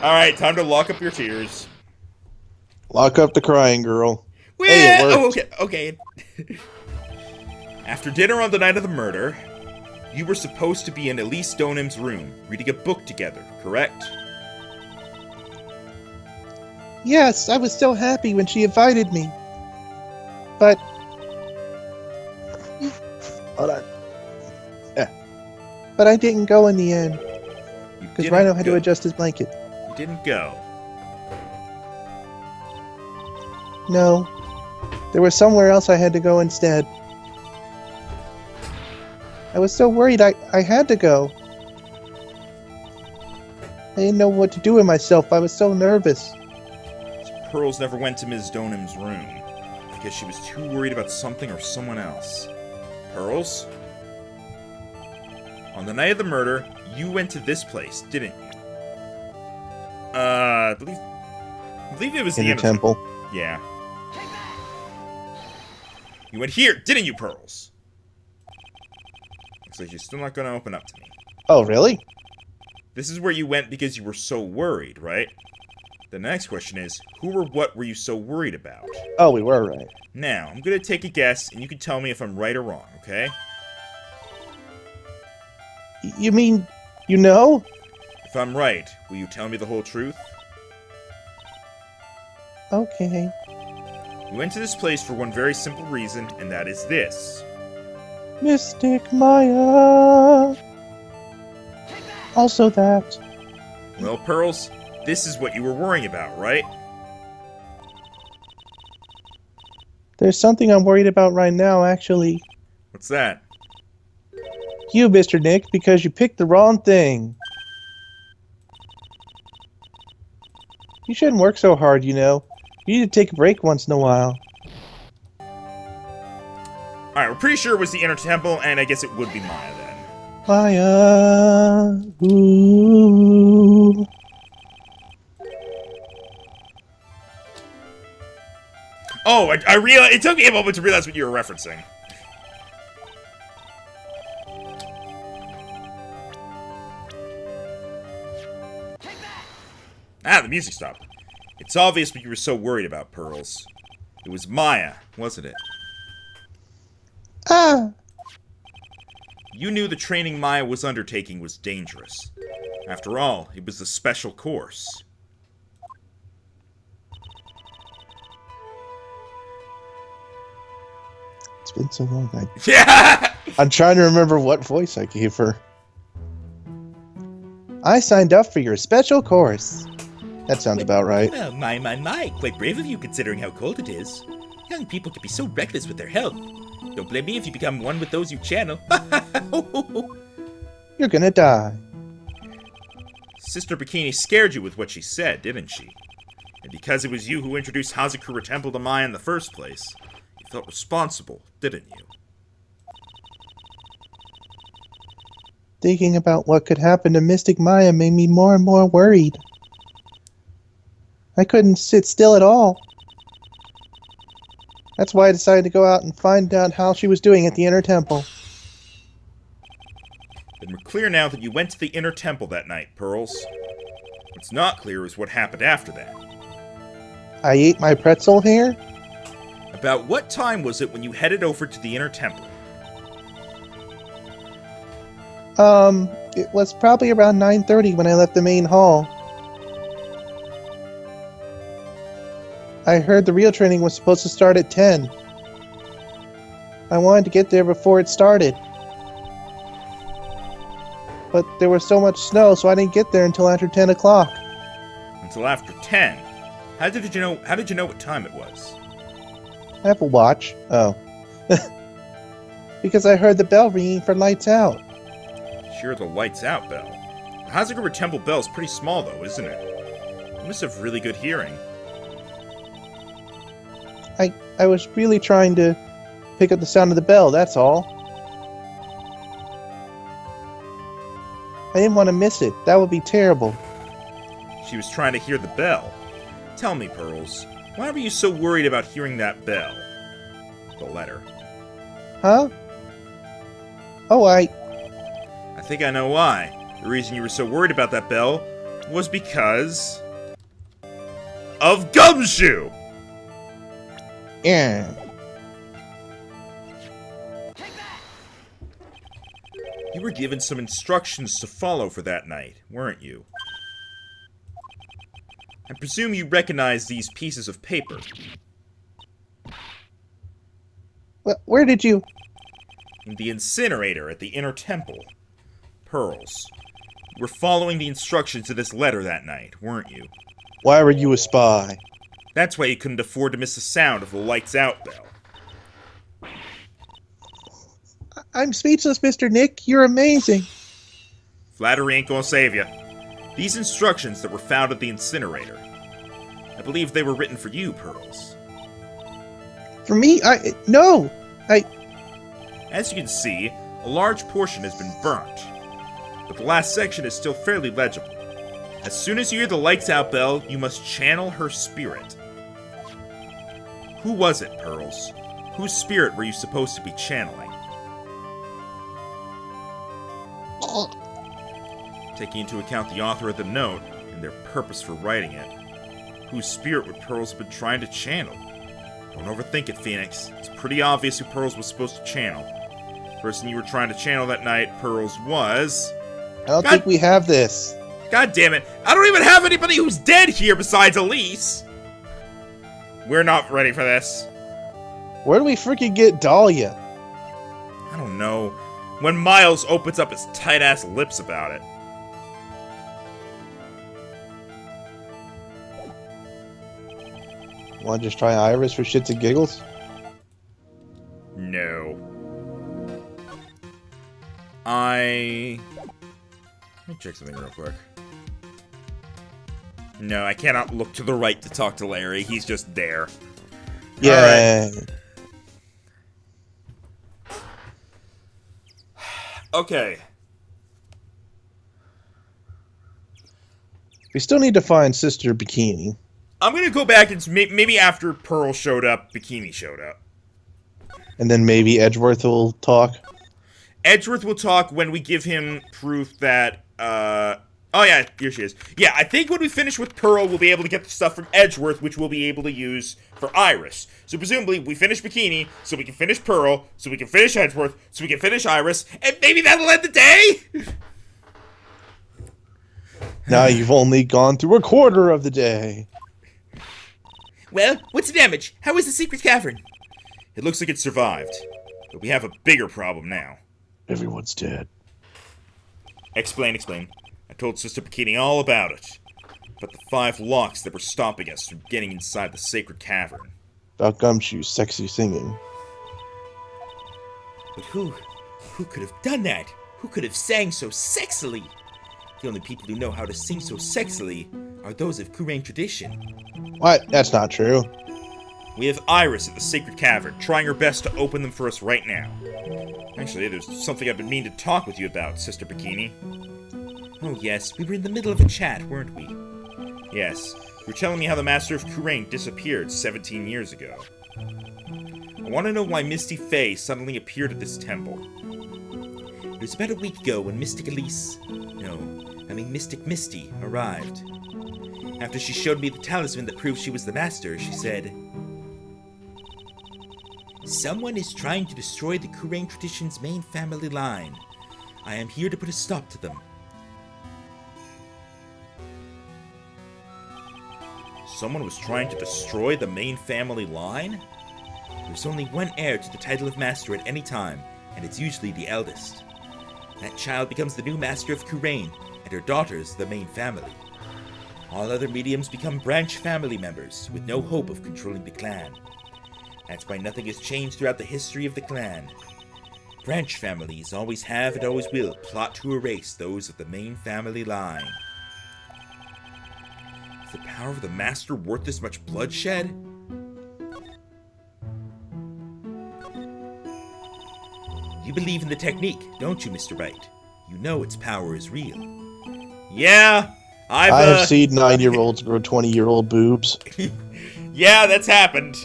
Alright, time to lock up your tears. Lock up the crying girl. Well, Hey, it oh, worked. okay. After dinner on the night of the murder, you were supposed to be in Elise Donham's room, reading a book together, correct? Yes, I was so happy when she invited me. But... Hold on. Yeah. But I didn't go in the end. Because Rhino had to adjust his blanket. You didn't go. No. There was somewhere else I had to go instead. I was so worried I had to go. I didn't know what to do with myself. I was so nervous. Pearls never went to Ms. Donham's room because she was too worried about something or someone else. Pearls? On the night of the murder, you went to this place, didn't you? I believe it was In the the temple. Yeah. You went here, didn't you, Pearls? Looks like you're still not going to open up to me. Oh, really? This is where you went because you were so worried, right? The next question is, who or what were you so worried about? Oh, we were right. Now, I'm going to take a guess, and you can tell me if I'm right or wrong, okay? You mean, you know? If I'm right, will you tell me the whole truth? Okay. We went to this place for one very simple reason, and that is this. Mystic Maya. Also that. Well, Pearls, this is what you were worrying about, right? There's something I'm worried about right now, actually. What's that? You, Mr. Nick, because you picked the wrong thing. You shouldn't work so hard, you know. You need to take a break once in a while. Alright, we're pretty sure it was the Inner Temple, and I guess it would be Maya then. Maya. Ooh. Oh, I realized, it took me a moment to realize what you were referencing. Ah, the music stopped. It's obvious what you were so worried about, Pearls. It was Maya, wasn't it? Ah. You knew the training Maya was undertaking was dangerous. After all, it was a special course. It's been so long. Yeah! I'm trying to remember what voice I gave her. I signed up for your special course. That sounds about right. Well, my. Quite brave of you considering how cold it is. Young people can be so reckless with their health. Don't blame me if you become one with those you channel. You're gonna die. Sister Bikini scared you with what she said, didn't she? And because it was you who introduced Hazakura Temple to Maya in the first place, you felt responsible, didn't you? Thinking about what could happen to Mystic Maya made me more and more worried. I couldn't sit still at all. That's why I decided to go out and find out how she was doing at the Inner Temple. Then we're clear now that you went to the Inner Temple that night, Pearls. What's not clear is what happened after that. I ate my pretzel here? About what time was it when you headed over to the Inner Temple? It was probably around 9:30 when I left the main hall. I heard the real training was supposed to start at 10. I wanted to get there before it started. But there was so much snow, so I didn't get there until after 10 o'clock. Until after 10? How did you know what time it was? I have a watch. Oh. Because I heard the bell ringing for lights out. Sure, the lights out bell. The Hazakura Temple bell is pretty small though, isn't it? You must have really good hearing. I was really trying to pick up the sound of the bell, that's all. I didn't want to miss it. That would be terrible. She was trying to hear the bell. Tell me, Pearls, why were you so worried about hearing that bell? The letter. Huh? Oh, I think I know why. The reason you were so worried about that bell was because of Gumshoe. Yeah. You were given some instructions to follow for that night, weren't you? I presume you recognize these pieces of paper. Where did you... In the incinerator at the inner temple. Pearls. You were following the instructions to this letter that night, weren't you? Why were you a spy? That's why you couldn't afford to miss the sound of the lights out bell. I'm speechless, Mr. Nick. You're amazing. Flattery ain't gonna save you. These instructions that were found at the incinerator. I believe they were written for you, Pearls. For me? No! As you can see, a large portion has been burnt, but the last section is still fairly legible. As soon as you hear the lights out bell, you must channel her spirit. Who was it, Pearls? Whose spirit were you supposed to be channeling? Taking into account the author of the note and their purpose for writing it, whose spirit would Pearls have been trying to channel? Don't overthink it, Phoenix. It's pretty obvious who Pearls was supposed to channel. The person you were trying to channel that night, Pearls, was... I don't think we have this. God damn it. I don't even have anybody who's dead here besides Elise. We're not ready for this. Where do we freaking get Dahlia? I don't know. When Miles opens up his tight-ass lips about it. Want to just try Iris for shits and giggles? No. Let me check something real quick. No, I cannot look to the right to talk to Larry. He's just there. Yeah. Right. Okay. We still need to find Sister Bikini. I'm gonna go back and maybe after Pearl showed up, Bikini showed up. And then maybe Edgeworth will talk. Edgeworth will talk when we give him proof that, oh yeah, here she is. Yeah, I think when we finish with Pearl, we'll be able to get the stuff from Edgeworth, which we'll be able to use for Iris. So presumably, we finish Bikini, so we can finish Pearl, so we can finish Edgeworth, so we can finish Iris, and maybe that'll end the day? Now you've only gone through a quarter of the day. Well, what's the damage? How is the secret cavern? It looks like it survived, but we have a bigger problem now. Everyone's dead. Explain. I told Sister Bikini all about it. About the 5 locks that were stopping us from getting inside the sacred cavern. About Gumshoe's sexy singing. But who could have done that? Who could have sang so sexily? The only people who know how to sing so sexily are those of Kurain tradition. What? That's not true. We have Iris at the sacred cavern, trying her best to open them for us right now. Actually, there's something I've been meaning to talk with you about, Sister Bikini. Oh yes, we were in the middle of a chat, weren't we? Yes, you were telling me how the Master of Kurain disappeared 17 years ago. I want to know why Misty Faye suddenly appeared at this temple. It was about a week ago when Mystic Misty arrived. After she showed me the talisman that proved she was the Master, she said, "Someone is trying to destroy the Kurain tradition's main family line. I am here to put a stop to them." Someone was trying to destroy the main family line? There's only one heir to the title of Master at any time, and it's usually the eldest. That child becomes the new Master of Kurain, and her daughters the main family. All other mediums become branch family members, with no hope of controlling the clan. That's why nothing has changed throughout the history of the clan. Branch families always have and always will plot to erase those of the main family line. Is the power of the Master worth this much bloodshed? You believe in the technique, don't you, Mr. Wright? You know its power is real. Yeah, I have seen 9-year-olds grow 20-year-old boobs. Yeah, that's happened.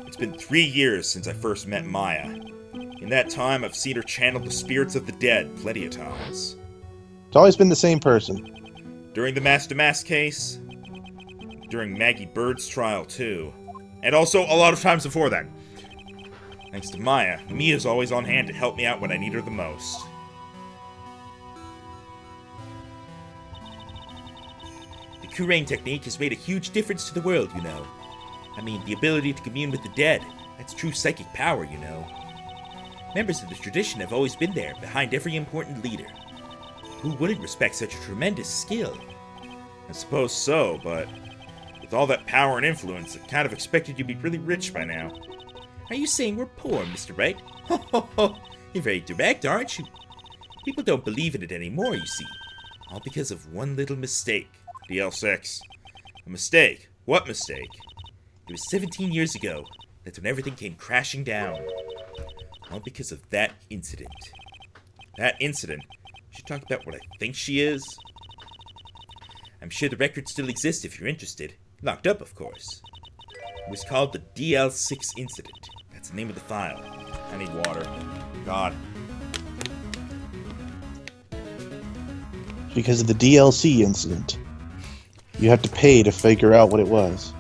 It's been 3 years since I first met Maya. In that time, I've seen her channel the spirits of the dead plenty of times. It's always been the same person. During the Master case, during Maggie Bird's trial, too. And also a lot of times before that. Thanks to Maya, Mia's always on hand to help me out when I need her the most. The Kurain technique has made a huge difference to the world, you know. I mean, the ability to commune with the dead. That's true psychic power, you know. Members of the tradition have always been there, behind every important leader. Who wouldn't respect such a tremendous skill? I suppose so, but with all that power and influence, I kind of expected you'd be really rich by now. Are you saying we're poor, Mr. Wright? Ho ho ho! You're very direct, aren't you? People don't believe in it anymore, you see. All because of one little mistake. DL6. A mistake? What mistake? It was 17 years ago. That's when everything came crashing down. All because of that incident. That incident? You should talk about what I think she is. I'm sure the record still exists if you're interested. Locked up, of course. It was called the DL6 incident. That's the name of the file. I need water. God. Because of the DLC incident. You have to pay to figure out what it was.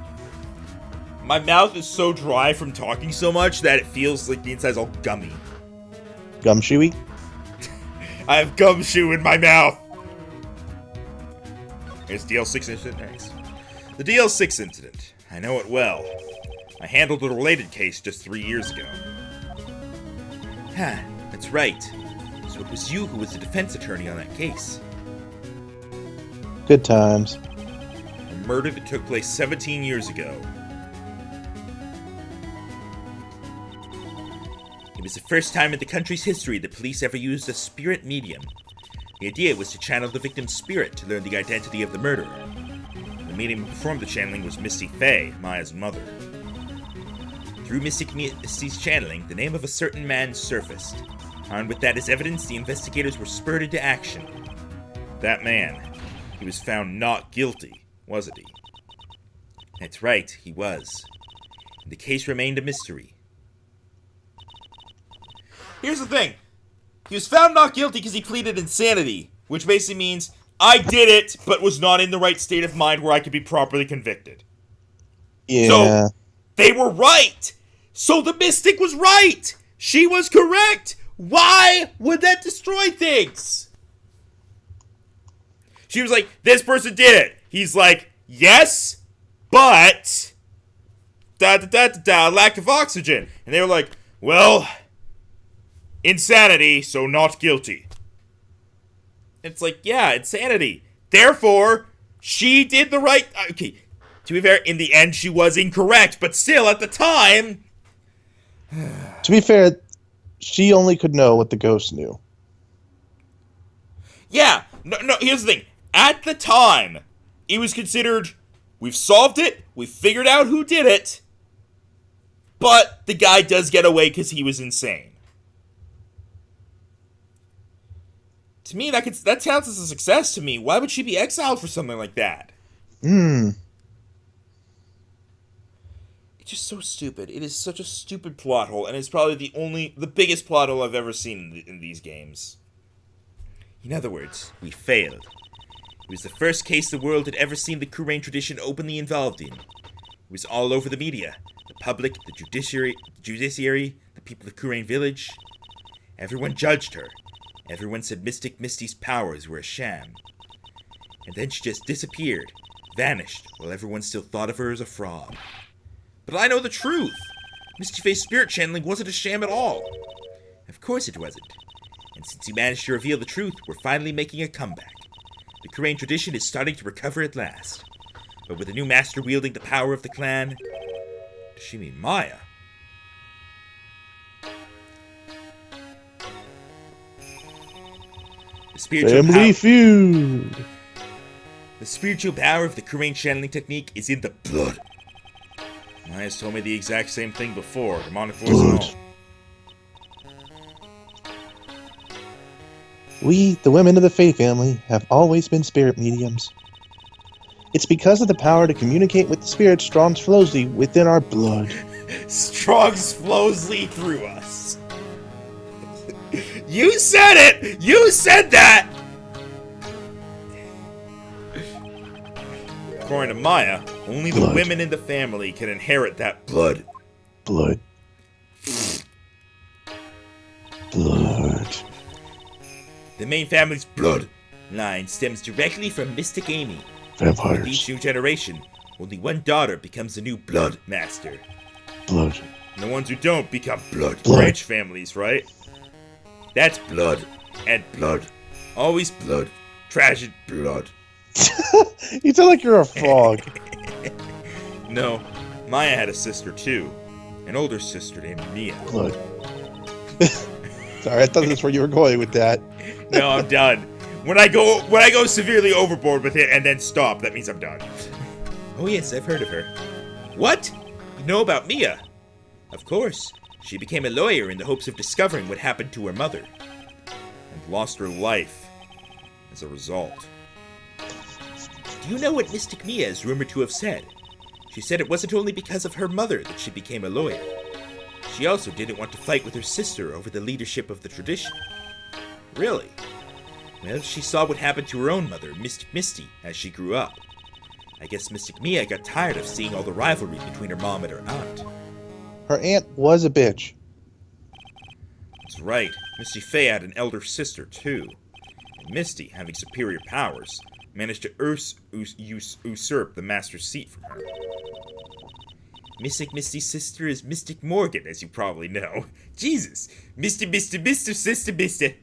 My mouth is so dry from talking so much that it feels like the inside's all gummy. Gumshoey? I have gumshoe in my mouth. Here's DL6 incident next. The DL6 incident. I know it well. I handled a related case just 3 years ago. That's right. So it was you who was the defense attorney on that case. Good times. A murder that took place 17 years ago. It was the first time in the country's history the police ever used a spirit medium. The idea was to channel the victim's spirit to learn the identity of the murderer. The medium who performed the channeling was Misty Faye, Maya's mother. Through Misty's channeling, the name of a certain man surfaced. Armed with that as evidence, the investigators were spurred into action. That man, he was found not guilty, wasn't he? That's right, he was. And the case remained a mystery. Here's the thing. He was found not guilty because he pleaded insanity, which basically means I did it, but was not in the right state of mind where I could be properly convicted. Yeah. So, they were right. So the mystic was right. She was correct. Why would that destroy things? She was like, this person did it. He's like, yes, but lack of oxygen. And they were like, well, insanity, so not guilty. It's like, yeah, insanity. Therefore, she did the right... Okay, to be fair, in the end, she was incorrect, but still, at the time... To be fair, she only could know what the ghost knew. Yeah, no, here's the thing. At the time, it was considered, we've solved it, we've figured out who did it, but the guy does get away because he was insane. To me, that counts as a success to me. Why would she be exiled for something like that? It's just so stupid. It is such a stupid plot hole, and it's probably the biggest plot hole I've ever seen in these games. In other words, we failed. It was the first case the world had ever seen the Kurain tradition openly involved in. It was all over the media, the public, the judiciary, the people of Kurain Village. Everyone judged her. Everyone said Mystic Misty's powers were a sham. And then she just disappeared, vanished, while everyone still thought of her as a fraud. But I know the truth. Misty Faye's spirit channeling wasn't a sham at all. Of course it wasn't. And since you managed to reveal the truth, we're finally making a comeback. The Kurain tradition is starting to recover at last. But with a new master wielding the power of the clan... Does she mean Maya? Family feud! The spiritual power of the Kurain channeling technique is in the blood. Maya's told me the exact same thing before. Demonic voice and all. We, the women of the Fae family, have always been spirit mediums. It's because of the power to communicate with the spirit strong flows within our blood. Strong flows through us. You said it! You said that! According to Maya, only the women in the family can inherit that blood. Blood. The main family's blood line stems directly from Mystic Amy. Vampires. With each new generation, only one daughter becomes the new blood master. Blood. And the ones who don't become blood Blood. branch families, right? That's blood and blood. Always blood. Tragic blood. You sound like you're a frog. No, Maya had a sister too. An older sister named Mia. Blood. Sorry, I thought that's where you were going with that. No, I'm done. When I go severely overboard with it and then stop, that means I'm done. Oh yes, I've heard of her. What? You know about Mia? Of course. She became a lawyer in the hopes of discovering what happened to her mother. And lost her life as a result. Do you know what Mystic Mia is rumored to have said? She said it wasn't only because of her mother that she became a lawyer. She also didn't want to fight with her sister over the leadership of the tradition. Really? Well, she saw what happened to her own mother, Mystic Misty, as she grew up. I guess Mystic Mia got tired of seeing all the rivalry between her mom and her aunt. Her aunt was a bitch. That's right. Misty Faye had an elder sister, too. And Misty, having superior powers, managed to usurp the master's seat from her. Mystic Misty's sister is Mystic Morgan, as you probably know. Jesus! Misty, sister, Misty.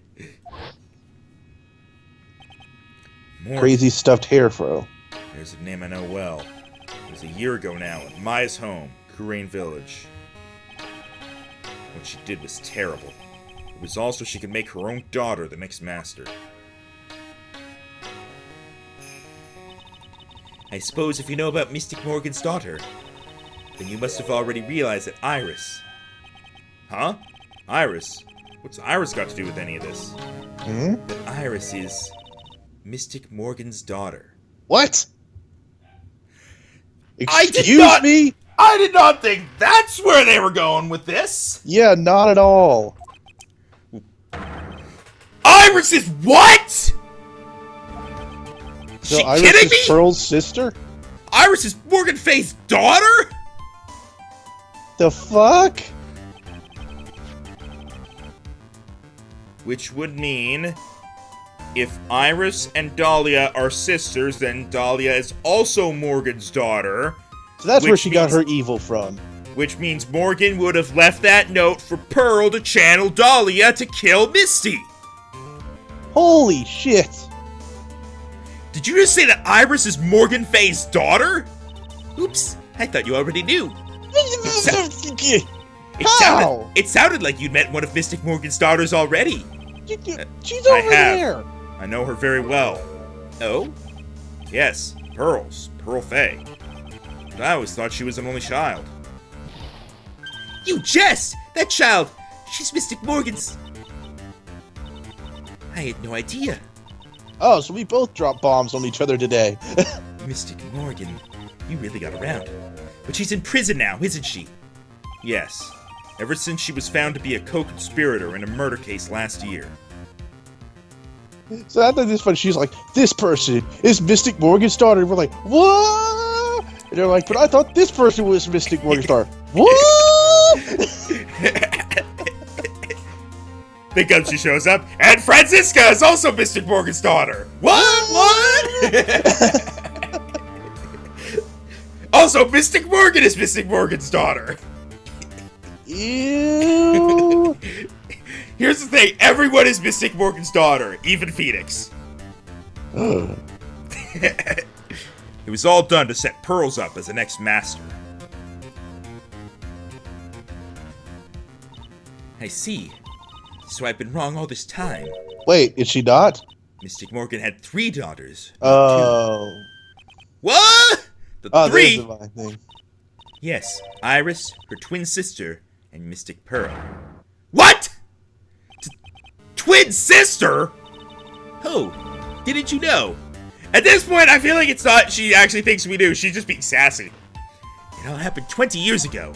Morgan. Crazy stuffed hair fro. There's a name I know well. It was a year ago now at Maya's home, Kurain Village. What she did was terrible. It was also she could make her own daughter the next master. I suppose if you know about Mystic Morgan's daughter, then you must have already realized that Iris... Huh? Iris? What's Iris got to do with any of this? That Iris is Mystic Morgan's daughter. What? I did Excuse not- me? I did not think that's where they were going with this! Yeah, not at all. Iris is what?! So She Iris kidding is me? Pearl's sister? Iris is Morgan Faye's daughter?! The fuck? Which would mean, if Iris and Dahlia are sisters, then Dahlia is also Morgan's daughter. So that's where Which she got means- her evil from. Which means Morgan would have left that note for Pearl to channel Dahlia to kill Misty. Holy shit. Did you just say that Iris is Morgan Faye's daughter? Oops, I thought you already knew. How? It sounded like you'd met one of Mystic Morgan's daughters already. She's I over have. there. I know her very well. Oh? Yes, Pearl Faye. But I always thought she was an only child. You jest! That child! She's Mystic Morgan's... I had no idea. Oh, so we both dropped bombs on each other today. Mystic Morgan, you really got around. But she's in prison now, isn't she? Yes. Ever since she was found to be a co-conspirator in a murder case last year. So I thought this funny. She's like, this person is Mystic Morgan's daughter. And we're like, what? And they're like, but I thought this person was Mystic Morgan's daughter. What? Think up she shows up, and Francisca is also Mystic Morgan's daughter. What? Also, Mystic Morgan is Mystic Morgan's daughter. Ew. Here's the thing, everyone is Mystic Morgan's daughter, even Phoenix. It was all done to set Pearls up as the next master. I see. So I've been wrong all this time. Wait, is she not? Mystic Morgan had 3 daughters. Oh. What? The Oh, 3? there's the my thing. Yes, Iris, her twin sister, and Mystic Pearl. What? Twin sister? Oh, didn't you know? At this point, I feel like it's not she actually thinks we do. She's just being sassy. It all happened 20 years ago.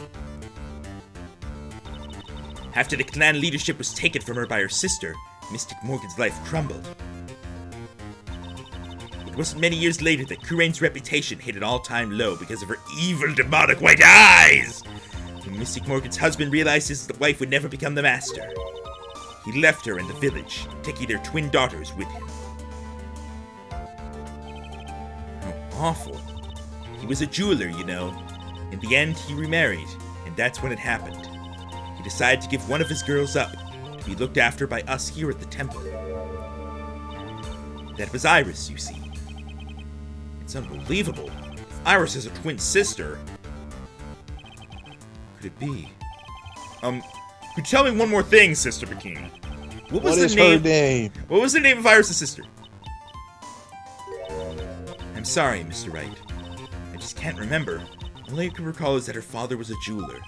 After the clan leadership was taken from her by her sister, Mystic Morgan's life crumbled. But wasn't many years later that Kurain's reputation hit an all-time low because of her evil, demonic white eyes. When Mystic Morgan's husband realized his wife would never become the master, he left her in the village, taking their twin daughters with him. How awful. He was a jeweler, you know. In the end, he remarried, and that's when it happened. He decided to give one of his girls up, to be looked after by us here at the temple. That was Iris, you see. It's unbelievable. If Iris is a twin sister, could it be? Could you tell me one more thing, Sister Bikini? What is her name? What was the name of Iris' sister? I'm sorry, Mr. Wright. I just can't remember. All I can recall is that her father was a jeweler.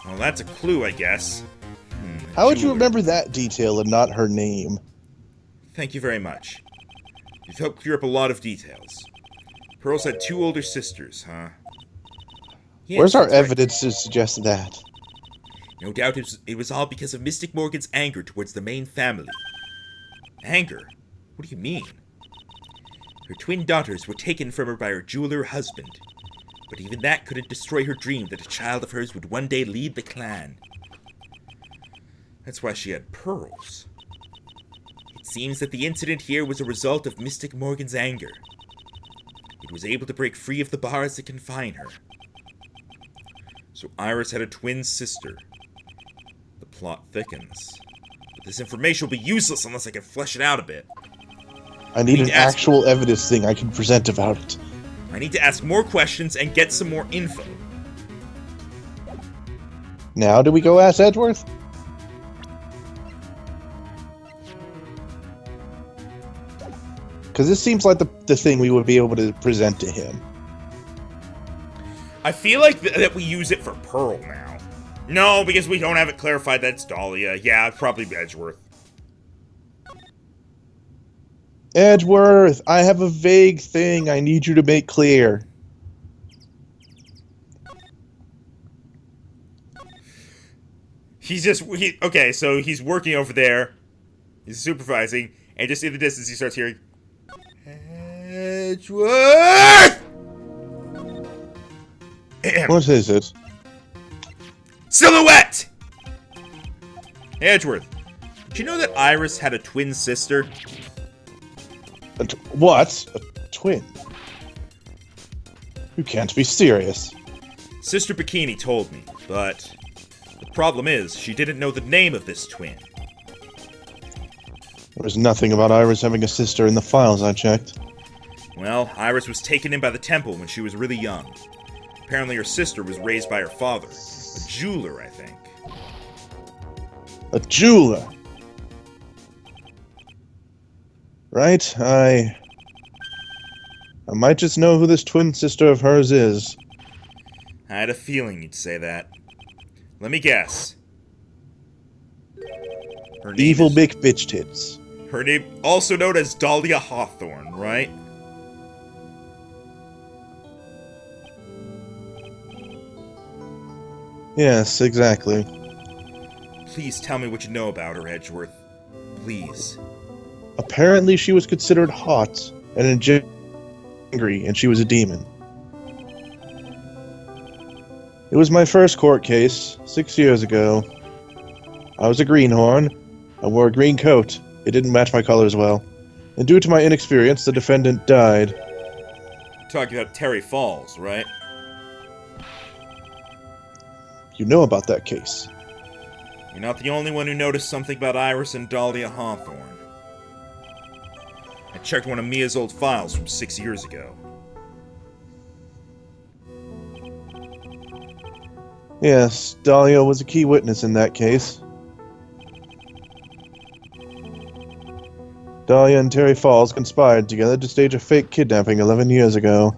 Well, that's a clue, I guess. How would you remember that detail and not her name? Thank you very much. You've helped clear up a lot of details. Pearl's had 2 older sisters, huh? Yes, Where's our that's right. evidence to suggest that? No doubt it was all because of Mystic Morgan's anger towards the main family. Anger? What do you mean? Her twin daughters were taken from her by her jeweler husband. But even that couldn't destroy her dream that a child of hers would one day lead the clan. That's why she had pearls. It seems that the incident here was a result of Mystic Morgan's anger. It was able to break free of the bars that confine her. So Iris had a twin sister. The plot thickens. But this information will be useless unless I can flesh it out a bit. I need an to ask- actual evidence thing I can present about it. I need to ask more questions and get some more info. Now, do we go ask Edgeworth? Because this seems like the thing we would be able to present to him. I feel like that we use it for Pearl now. No, because we don't have it clarified that's Dahlia. Yeah, it's probably Edgeworth. Edgeworth, I have a vague thing I need you to make clear. Okay, so he's working over there. He's supervising, and just in the distance he starts hearing, Edgeworth! What is it? Silhouette! Hey, Edgeworth, did you know that Iris had a twin sister? What? A twin? You can't be serious. Sister Bikini told me, but the problem is she didn't know the name of this twin. There was nothing about Iris having a sister in the files I checked. Well, Iris was taken in by the temple when she was really young. Apparently her sister was raised by her father, a jeweler, I think. A jeweler? Right, I might just know who this twin sister of hers is. I had a feeling you'd say that. Let me guess. Her name Evil is- big bitch tits. Her name, also known as Dahlia Hawthorne, right? Yes, exactly. Please tell me what you know about her, Edgeworth. Please. Apparently she was considered hot and angry, and she was a demon. It was my first court case, 6 years ago. I was a greenhorn. I wore a green coat. It didn't match my colors well. And due to my inexperience, the defendant died. Talking about Terry Falls, right? You know about that case. You're not the only one who noticed something about Iris and Dahlia Hawthorne. I checked one of Mia's old files from 6 years ago. Yes, Dahlia was a key witness in that case. Dahlia and Terry Falls conspired together to stage a fake kidnapping 11 years ago.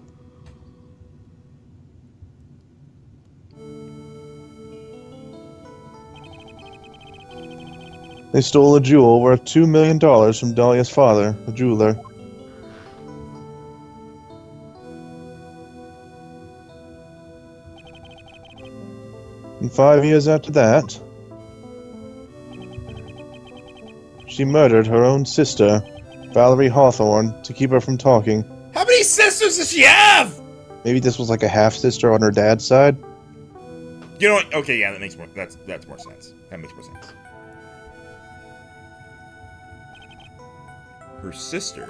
They stole a jewel worth $2 million from Dahlia's father, a jeweler. And 5 years after that, she murdered her own sister Valerie Hawthorne, to keep her from talking. How many sisters does she have? Maybe this was like a half-sister on her dad's side? You know what? Okay, yeah, that makes more. That's more sense. That makes more sense. Her sister.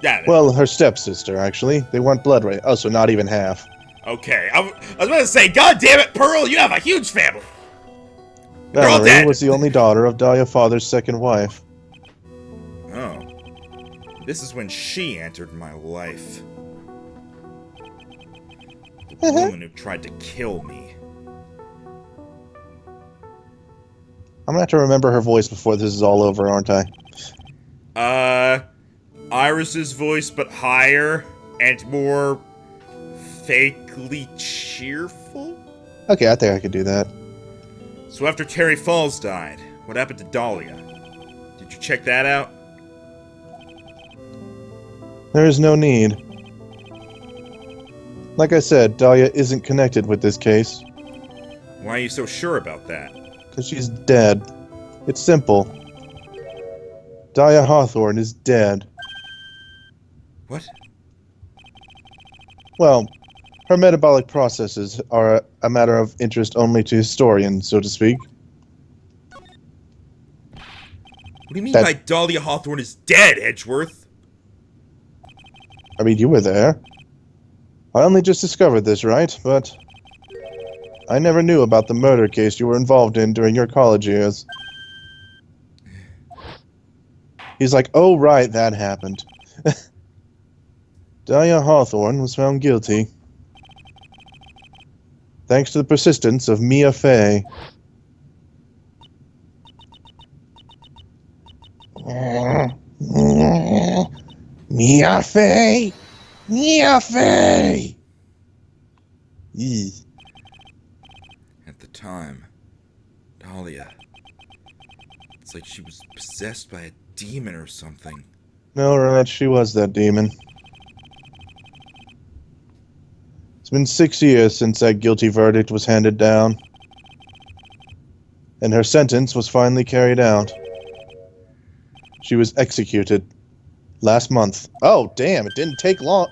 Yeah. Well, her stepsister, actually. They weren't blood right. Oh, so not even half. Okay, I was about to say, God damn it, Pearl, you have a huge family. They're all Valerie dead. was the only daughter of Dahlia Father's second wife. Oh, this is when she entered my life. The woman who tried to kill me. I'm gonna have to remember her voice before this is all over, aren't I? Iris's voice, but higher and more fakely cheerful? Okay, I think I could do that. So after Terry Falls died, what happened to Dahlia? Did you check that out? There is no need. Like I said, Dahlia isn't connected with this case. Why are you so sure about that? Because she's dead. It's simple. Dahlia Hawthorne is dead. What? Well, her metabolic processes are a matter of interest only to historians, so to speak. What do you mean by Dahlia Hawthorne is dead, Edgeworth? I mean, you were there. I only just discovered this, right? But I never knew about the murder case you were involved in during your college years. He's like, oh, right, that happened. Dahlia Hawthorne was found guilty. Thanks to the persistence of Mia Fey. Mia Fey! Mia Fey! Yee. At the time, Dahlia. It's like she was possessed by a demon or something. No, right, she was that demon. It's been 6 years since that guilty verdict was handed down. And her sentence was finally carried out. She was executed last month. Oh, damn, it didn't take long.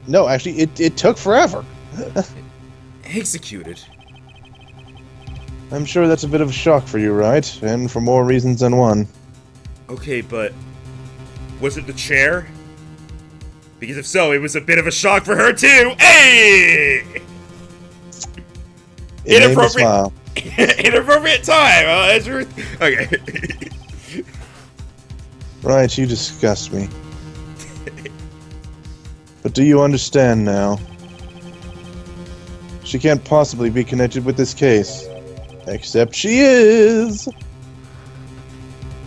No, actually, it took forever. Executed? I'm sure that's a bit of a shock for you, right? And for more reasons than one. Okay, but was it the chair? Because if so, it was a bit of a shock for her too. Hey! It made me smile. Inappropriate time. Okay. Right, you disgust me. But do you understand now? She can't possibly be connected with this case. Except she is!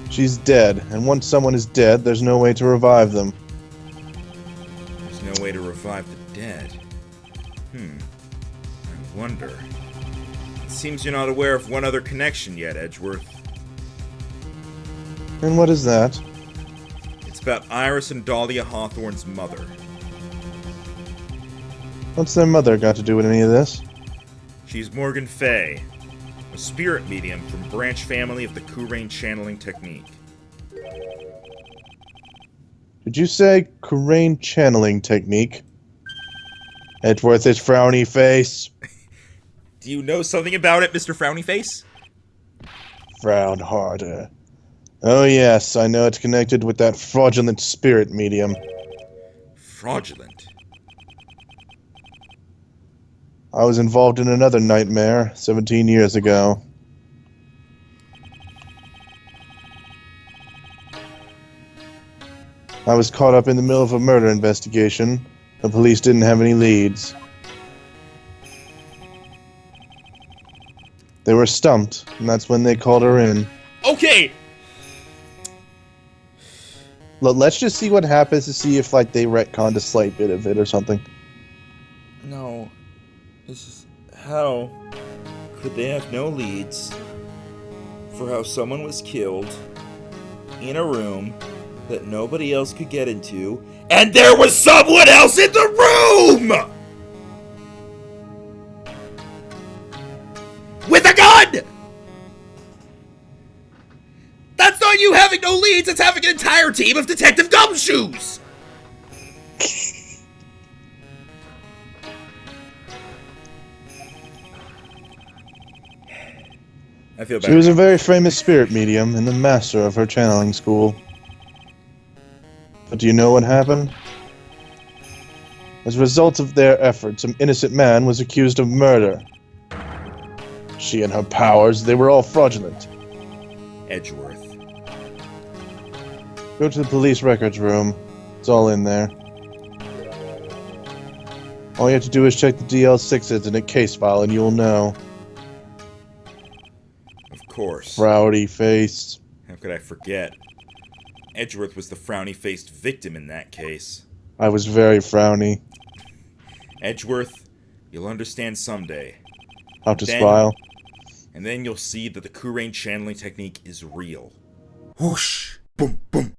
She's dead, and once someone is dead, there's no way to revive them. There's no way to revive the dead. I wonder. It seems you're not aware of one other connection yet, Edgeworth. And what is that? It's about Iris and Dahlia Hawthorne's mother. What's their mother got to do with any of this? She's Morgan Fay, a spirit medium from branch family of the Kurain channeling technique. Did you say Kurain channeling technique? Edgeworth is frowny face. Do you know something about it, Mr. Frowny Face? Frown harder. Oh yes, I know it's connected with that fraudulent spirit medium. Fraudulent? I was involved in another nightmare 17 years ago. I was caught up in the middle of a murder investigation. The police didn't have any leads. They were stumped, and that's when they called her in. Okay! Let's just see what happens to see if, like, they retconned a slight bit of it or something. No. This is... How could they have no leads for how someone was killed in a room that nobody else could get into, And there was someone else in the room! With a gun! That's not on you having no leads, it's having an entire team of Detective Gumshoes! I feel bad. She was a very famous spirit medium and the master of her channeling school. But do you know what happened? As a result of their efforts, some innocent man was accused of murder. She and her powers, they were all fraudulent. Edgeworth. Go to the police records room. It's all in there. All you have to do is check the DL6s in a case file and you'll know. Of course. Frowdy face. How could I forget? Edgeworth was the frowny-faced victim in that case. I was very frowny. Edgeworth, you'll understand someday. How to Then- smile. And then you'll see that the Kurain channeling technique is real. Whoosh! Boom, boom,